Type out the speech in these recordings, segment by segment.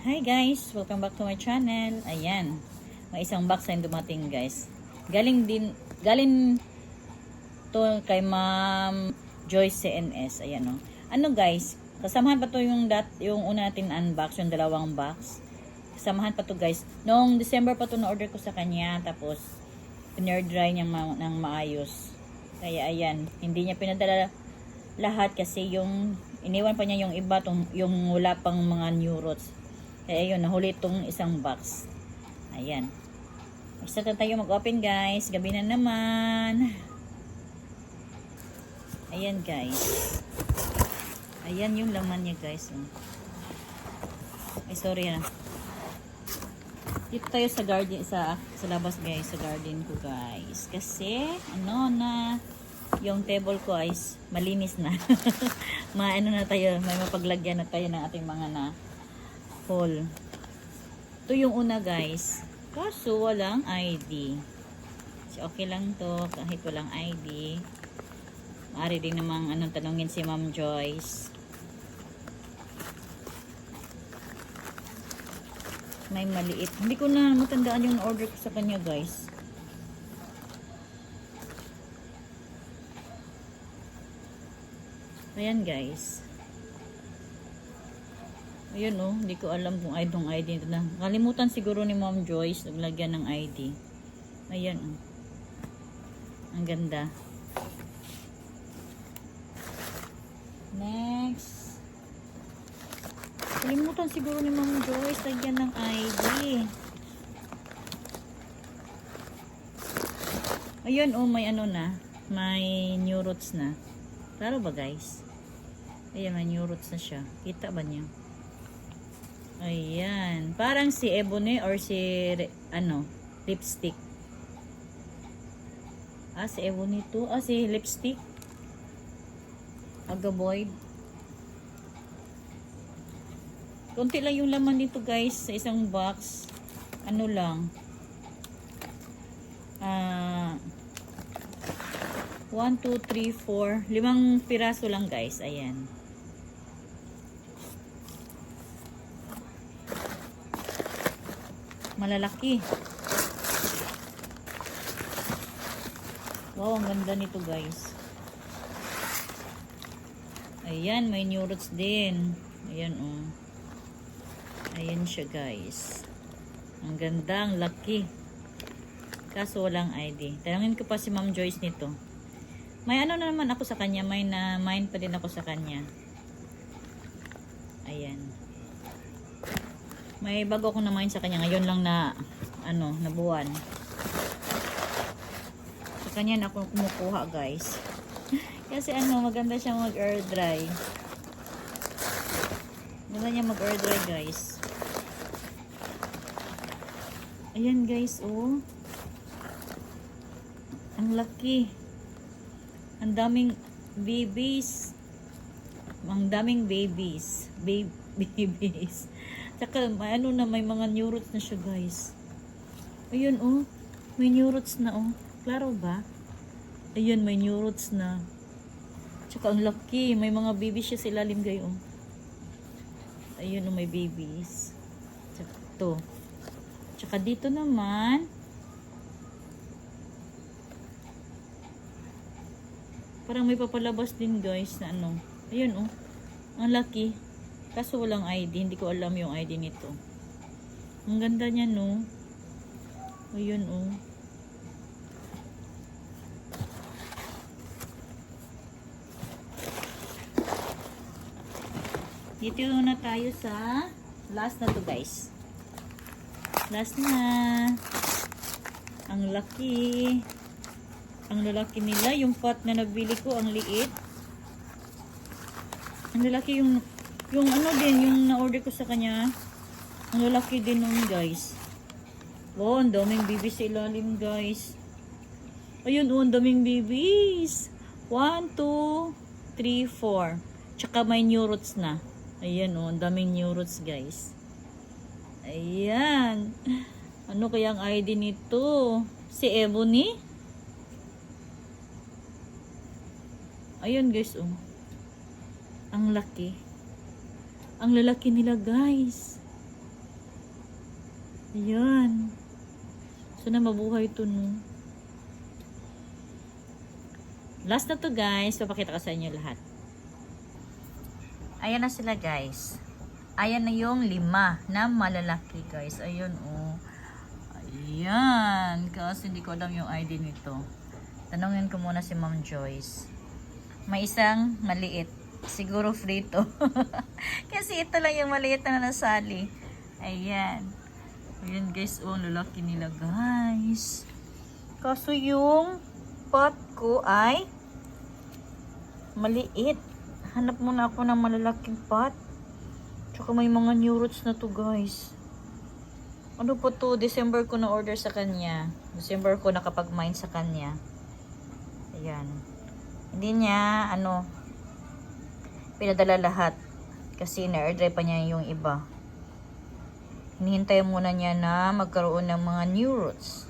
Hi guys! Welcome back to my channel. Ayan. May isang box na dumating guys. Galing to kay Ma'am Joyce CNS. Ayan o. Ano guys? Kasamahan pa to yung una natin unbox, yung dalawang box. Kasamahan pa to guys. Noong December pa to na-order ko sa kanya. Tapos, pin-air-dry niya ng maayos. Kaya ayan. Hindi niya pinadala lahat kasi yung iniwan pa niya yung iba, yung wala pang mga new roots. Kaya ayun, nahuli itong isang box. Ayan. Isa na tayo mag-open guys. Gabi na naman. Ayan guys. Ayan yung laman niya guys. Ay sorry ha. Dito tayo sa garden, sa labas guys. Sa garden ko guys. Kasi yung table ko ay malinis na. Maano na tayo. May mapaglagyan na tayo ng ating mga hole. Ito yung una guys. Kaso walang ID. So, okay lang to kahit walang ID. Maaari din namang tanongin si Ma'am Joyce. May maliit. Hindi ko na matandaan yung order ko sa kanya guys. Ayan guys. Ayun hindi ko alam kung itong ID ito na. Kalimutan siguro ni Ma'am Joyce naglagyan ng ID. Ayan Ang ganda. Next. Kalimutan siguro ni Ma'am Joyce lagyan ng ID. Ayun may may new roots na. Klaro ba guys? Ayan, may new roots na siya. Kita ba niya? Ayan. Parang si Ebony or si lipstick. Si Ebony to. Si lipstick. Agaboy. Konti lang yung laman dito guys sa isang box. Ano lang. 1, 2, 3, 4. 5 piraso lang guys. Ayan. Malalaki. Wow, ang ganda nito guys. Ayan, may new roots din. Ayan Ayan siya guys. Ang ganda, ang laki. Kaso walang ID. Tanungin ko pa si Ma'am Joyce nito. May na naman ako sa kanya. May mine pa din ako sa kanya. Ayan. May bago akong na-mine sa kanya. Ngayon lang na buwan. Sa kanya na ako kumukuha guys. Kasi maganda siya mag-air dry. Maganda niya mag-air dry guys. Ayan guys Ang laki. Ang daming babies. Ang daming babies. Babies. Tsaka may mga new roots na siya guys. Ayun may new roots na Klaro ba? Ayun, may new roots na. Tsaka ang laki. May mga babies siya sa ilalim gayo. Ayun may babies. Tsaka to. Tsaka dito naman parang may papalabas din guys na ayun ang laki. Kaso walang ID. Hindi ko alam yung ID nito. Ang ganda niya ayun dito na tayo sa last na to guys. Last na. Ang laki. Ang lalaki nila. Yung pot na nabili ko, ang liit. Ang lalaki yung yung na-order ko sa kanya. Ang lalaki din guys. Wow, ang daming babies sa ilalim guys. Ayun ang daming babies. 1, 2, 3, 4. Tsaka may new roots na. Ayan ang daming new roots guys. Ayan. Ano kaya ang ID nito? Si Ebony? Ayun guys Ang laki. Ang lalaki nila guys. Ayan. Sana mabuhay to, no? Last na to, guys. Papakita ko sa inyo lahat. Ayan na sila, guys. Ayan na yung 5 na malalaki, guys. Ayun, oh. Ayan. Kasi hindi ko alam yung ID nito. Tanungin ko muna si Ma'am Joyce. May isang maliit. Siguro free to. Kasi ito lang yung maliit na nasali. Ayan. Ayan, guys. Oh, ang lalaki nila, guys. Kaso yung pot ko ay maliit. Hanap muna ako ng malalaking pot. Tsaka may mga new roots na to, guys. Ano po to? December ko na order sa kanya. December ko nakapag-mine sa kanya. Ayan. Hindi niya, pinadala lahat. Kasi na-airdry pa niya yung iba. Hinihintay muna niya na magkaroon ng mga new roots.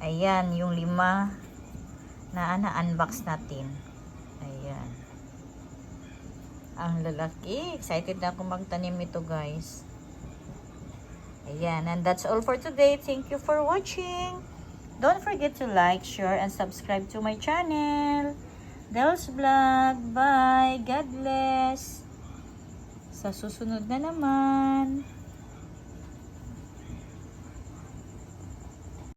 Ayan, yung 5 na unbox natin. Ayan. Ang lalaki. Excited na ako magtanim ito, guys. Ayan. And that's all for today. Thank you for watching. Don't forget to like, share, and subscribe to my channel. Del's Vlog. Bye. God bless. Sa susunod na naman.